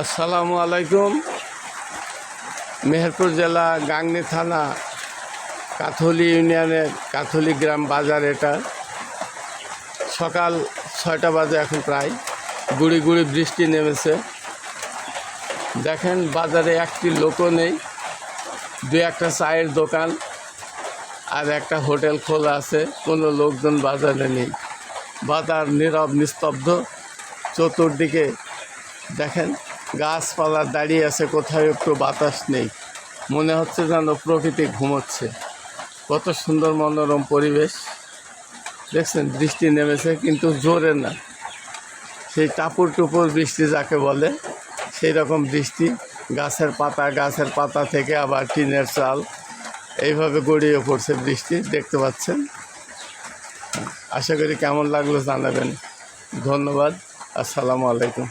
আসসালামু আলাইকুম। মেহেরপুর জেলা গাংনী থানা কাথলি ইউনিয়নের কাথলি গ্রাম বাজার। এটা সকাল 6টা বাজে, এখন প্রায় গুড়ি গুড়ি বৃষ্টি নেমেছে। দেখেন বাজারে একটি লোকও নেই, দু একটা চায়ের দোকান আর একটা হোটেল খোলা আছে, কোনো লোকজন বাজারে নেই। বাজার নীরব নিস্তব্ধ। চতুর্দিকে দেখেন গাছপালা দাঁড়িয়ে আছে, কোথাও একটু বাতাস নেই। মনে হচ্ছে যেন প্রকৃতি ঘুমোচ্ছে। কত সুন্দর মনোরম পরিবেশ। দেখছেন বৃষ্টি নেমেছে, কিন্তু জোরে না, সেই টাপুর টুপুর বৃষ্টি যাকে বলে সেই রকম বৃষ্টি। গাছের পাতা থেকে আবার টিনের চাল এইভাবে গড়িয়ে পড়ছে বৃষ্টি, দেখতে পাচ্ছেন। আশা করি কেমন লাগলো জানাবেন। ধন্যবাদ। আসসালামু আলাইকুম।